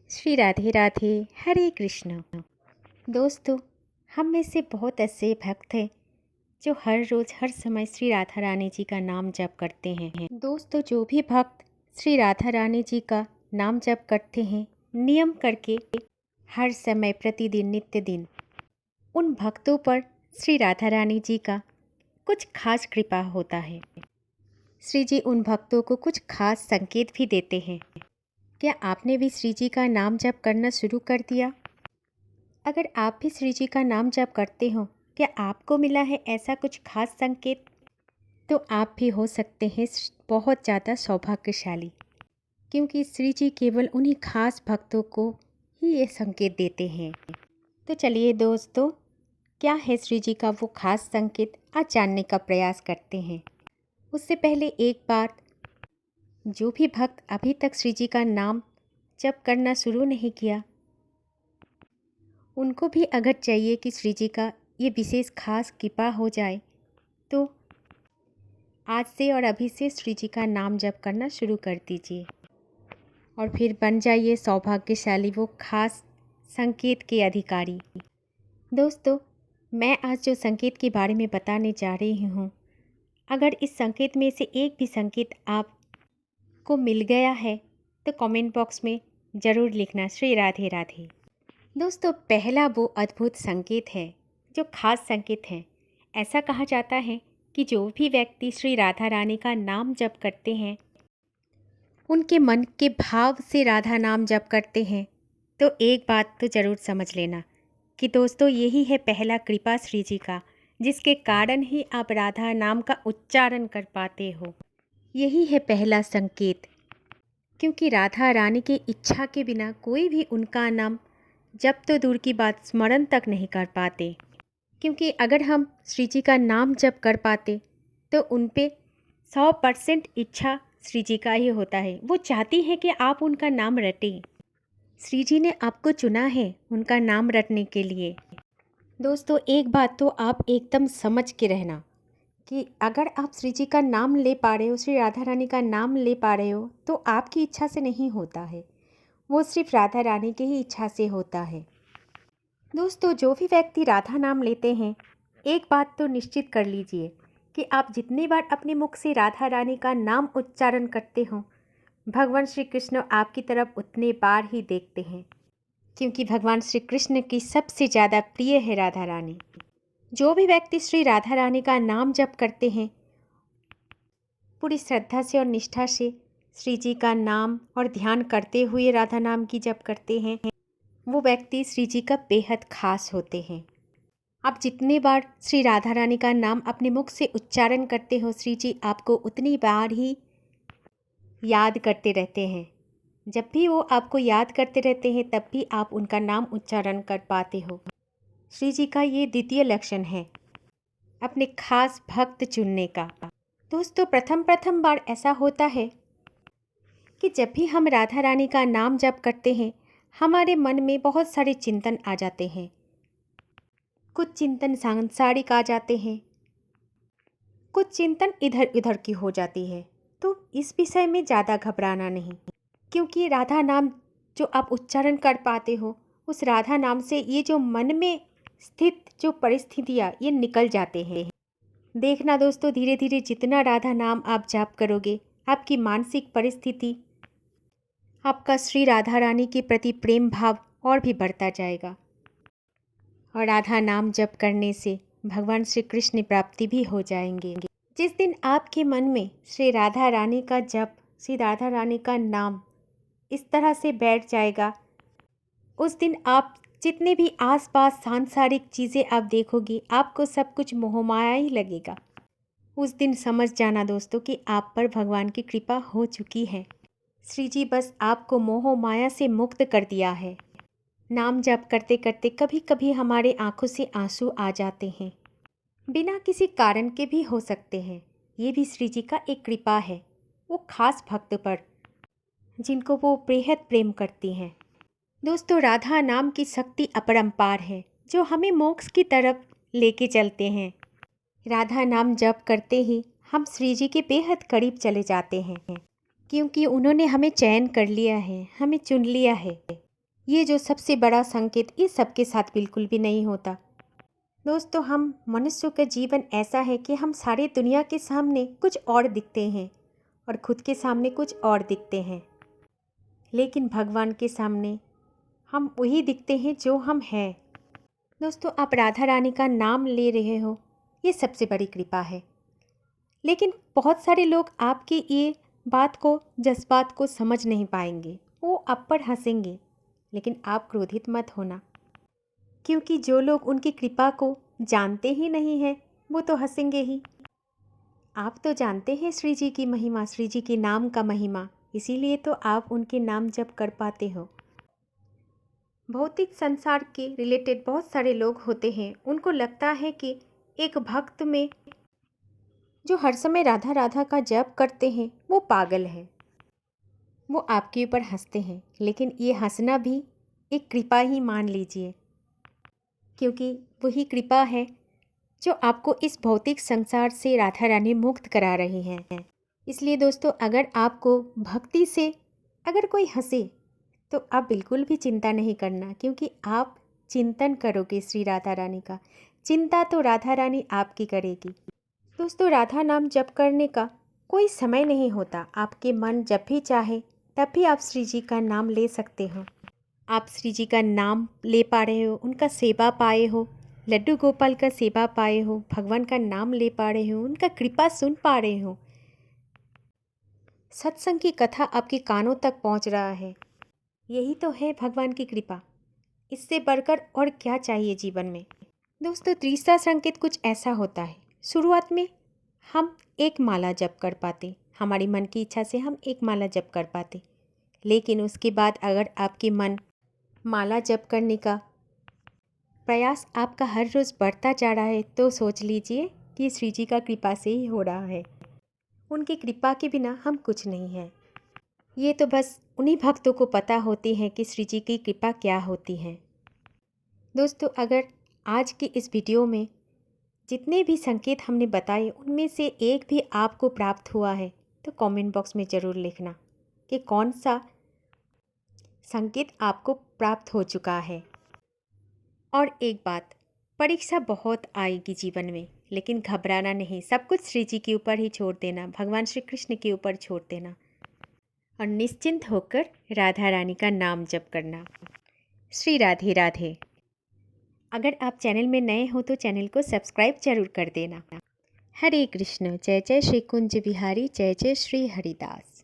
श्री राधे राधे। हरे कृष्ण। दोस्तों, हम में से बहुत ऐसे भक्त हैं जो हर रोज़ हर समय श्री राधा रानी जी का नाम जप करते हैं। दोस्तों, जो भी भक्त श्री राधा रानी जी का नाम जप करते हैं नियम करके हर समय प्रतिदिन नित्य दिन, उन भक्तों पर श्री राधा रानी जी का कुछ खास कृपा होता है। श्री जी उन भक्तों को कुछ खास संकेत भी देते हैं। क्या आपने भी श्री जी का नाम जप करना शुरू कर दिया? अगर आप भी श्री जी का नाम जप करते हो, क्या आपको मिला है ऐसा कुछ खास संकेत? तो आप भी हो सकते हैं बहुत ज़्यादा सौभाग्यशाली, क्योंकि श्री जी केवल उन्हीं खास भक्तों को ही ये संकेत देते हैं। तो चलिए दोस्तों, क्या है श्री जी का वो खास संकेत, आज जानने का प्रयास करते हैं। उससे पहले एक बात, जो भी भक्त अभी तक श्री जी का नाम जप करना शुरू नहीं किया, उनको भी अगर चाहिए कि श्री जी का ये विशेष खास कृपा हो जाए, तो आज से और अभी से श्री जी का नाम जप करना शुरू कर दीजिए और फिर बन जाइए सौभाग्यशाली, वो खास संकेत के अधिकारी। दोस्तों, मैं आज जो संकेत के बारे में बताने जा रही हूँ, अगर इस संकेत में से एक भी संकेत आपको मिल गया है तो कमेंट बॉक्स में ज़रूर लिखना श्री राधे राधे। दोस्तों, पहला वो अद्भुत संकेत है जो खास संकेत है। ऐसा कहा जाता है कि जो भी व्यक्ति श्री राधा रानी का नाम जप करते हैं, उनके मन के भाव से राधा नाम जप करते हैं, तो एक बात तो ज़रूर समझ लेना कि दोस्तों, यही है पहला कृपा श्री जी का, जिसके कारण ही आप राधा नाम का उच्चारण कर पाते हो। यही है पहला संकेत, क्योंकि राधा रानी की इच्छा के बिना कोई भी उनका नाम जब तो दूर की बात स्मरण तक नहीं कर पाते। क्योंकि अगर हम श्री जी का नाम जप कर पाते तो उन पे 100% इच्छा श्री जी का ही होता है। वो चाहती है कि आप उनका नाम रटें। श्री जी ने आपको चुना है उनका नाम रटने के लिए। दोस्तों, एक बात तो आप एकदम समझ के रहना कि अगर आप श्री जी का नाम ले पा रहे हो, श्री राधा रानी का नाम ले पा रहे हो, तो आपकी इच्छा से नहीं होता है, वो सिर्फ राधा रानी की ही इच्छा से होता है। दोस्तों, जो भी व्यक्ति राधा नाम लेते हैं, एक बात तो निश्चित कर लीजिए कि आप जितनी बार अपने मुख से राधा रानी का नाम उच्चारण करते हो, भगवान श्री कृष्ण आपकी तरफ उतने बार ही देखते हैं, क्योंकि भगवान श्री कृष्ण की सबसे ज़्यादा प्रिय है राधा रानी। जो भी व्यक्ति श्री राधा रानी का नाम जप करते हैं, पूरी श्रद्धा से और निष्ठा से श्री जी का नाम और ध्यान करते हुए राधा नाम की जप करते हैं, वो व्यक्ति श्री जी का बेहद खास होते हैं। आप जितने बार श्री राधा रानी का नाम अपने मुख से उच्चारण करते हो, श्री जी आपको उतनी बार ही याद करते रहते हैं। जब भी वो आपको याद करते रहते हैं, तब भी आप उनका नाम उच्चारण कर पाते हो। श्री जी का ये द्वितीय लक्षण है, अपने खास भक्त चुनने का। दोस्तों, प्रथम बार ऐसा होता है कि जब भी हम राधा रानी का नाम जप करते हैं, हमारे मन में बहुत सारे चिंतन आ जाते हैं। कुछ चिंतन सांसारिक आ जाते हैं, कुछ चिंतन इधर उधर की हो जाती है। तो इस विषय में ज़्यादा घबराना नहीं, क्योंकि राधा नाम जो आप उच्चारण कर पाते हो, उस राधा नाम से ये जो मन में स्थित जो परिस्थितियाँ, ये निकल जाते हैं। देखना दोस्तों, धीरे धीरे जितना राधा नाम आप जाप करोगे, आपकी मानसिक परिस्थिति, आपका श्री राधा रानी के प्रति प्रेम भाव और भी बढ़ता जाएगा। और राधा नाम जप करने से भगवान श्री कृष्ण प्राप्ति भी हो जाएंगे। जिस दिन आपके मन में श्री राधा रानी का जप, श्री राधा रानी का नाम इस तरह से बैठ जाएगा, उस दिन आप जितने भी आसपास सांसारिक चीज़ें आप देखोगे, आपको सब कुछ मोहमाया ही लगेगा। उस दिन समझ जाना दोस्तों कि आप पर भगवान की कृपा हो चुकी है। श्री जी बस आपको मोह माया से मुक्त कर दिया है। नाम जप करते करते कभी कभी हमारे आंखों से आंसू आ जाते हैं, बिना किसी कारण के भी हो सकते हैं। ये भी श्री जी का एक कृपा है, वो खास भक्त पर, जिनको वो बेहद प्रेम करती हैं। दोस्तों, राधा नाम की शक्ति अपरंपार है, जो हमें मोक्ष की तरफ लेके चलते हैं। राधा नाम जप करते ही हम श्री जी के बेहद करीब चले जाते हैं, क्योंकि उन्होंने हमें चयन कर लिया है, हमें चुन लिया है। ये जो सबसे बड़ा संकेत, ये सबके साथ बिल्कुल भी नहीं होता। दोस्तों, हम मनुष्यों का जीवन ऐसा है कि हम सारी दुनिया के सामने कुछ और दिखते हैं और खुद के सामने कुछ और दिखते हैं, लेकिन भगवान के सामने हम वही दिखते हैं जो हम हैं। दोस्तों, आप राधा रानी का नाम ले रहे हो, ये सबसे बड़ी कृपा है। लेकिन बहुत सारे लोग आपकी ये बात को, जज्बात को समझ नहीं पाएंगे। वो आप पर हंसेंगे, लेकिन आप क्रोधित मत होना, क्योंकि जो लोग उनकी कृपा को जानते ही नहीं हैं, वो तो हंसेंगे ही। आप तो जानते हैं श्री जी की महिमा, श्री जी के नाम का महिमा, इसीलिए तो आप उनके नाम जप कर पाते हो। भौतिक संसार के रिलेटेड बहुत सारे लोग होते हैं, उनको लगता है कि एक भक्त में जो हर समय राधा राधा का जप करते हैं वो पागल है। वो आपके ऊपर हंसते हैं, लेकिन ये हंसना भी एक कृपा ही मान लीजिए, क्योंकि वही कृपा है जो आपको इस भौतिक संसार से राधा रानी मुक्त करा रही हैं। इसलिए दोस्तों, अगर आपको भक्ति से अगर कोई हंसे तो आप बिल्कुल भी चिंता नहीं करना, क्योंकि आप चिंतन करोगे श्री राधा रानी का। चिंता तो राधा रानी आपकी करेगी। दोस्तों, राधा नाम जप करने का कोई समय नहीं होता। आपके मन जब भी चाहे तब भी आप श्री जी का नाम ले सकते हो। आप श्री जी का नाम ले पा रहे हो, उनका सेवा पाए हो, लड्डू गोपाल का सेवा पाए हो, भगवान का नाम ले पा रहे हो, उनका कृपा सुन पा रहे हो, सत्संग की कथा आपके कानों तक पहुंच रहा है। यही तो है भगवान की कृपा। इससे बढ़कर और क्या चाहिए जीवन में। दोस्तों, तीसरा संकेत कुछ ऐसा होता है। शुरुआत में हम एक माला जप कर पाते, हमारी मन की इच्छा से हम एक माला जप कर पाते, लेकिन उसके बाद अगर आपके मन माला जप करने का प्रयास आपका हर रोज़ बढ़ता जा रहा है, तो सोच लीजिए कि श्री जी का कृपा से ही हो रहा है। उनकी कृपा के बिना हम कुछ नहीं हैं। ये तो बस उन्हीं भक्तों को पता होती है कि श्री जी की कृपा क्या होती है। दोस्तों, अगर आज की इस वीडियो में जितने भी संकेत हमने बताए, उनमें से एक भी आपको प्राप्त हुआ है तो कमेंट बॉक्स में ज़रूर लिखना कि कौन सा संकेत आपको प्राप्त हो चुका है। और एक बात, परीक्षा बहुत आएगी जीवन में, लेकिन घबराना नहीं। सब कुछ श्री जी के ऊपर ही छोड़ देना, भगवान श्री कृष्ण के ऊपर छोड़ देना और निश्चिंत होकर राधा रानी का नाम जप करना। श्री राधे राधे। अगर आप चैनल में नए हो तो चैनल को सब्सक्राइब जरूर कर देना। हरे कृष्ण। जय जय श्री कुंज बिहारी, जय जय श्री हरिदास।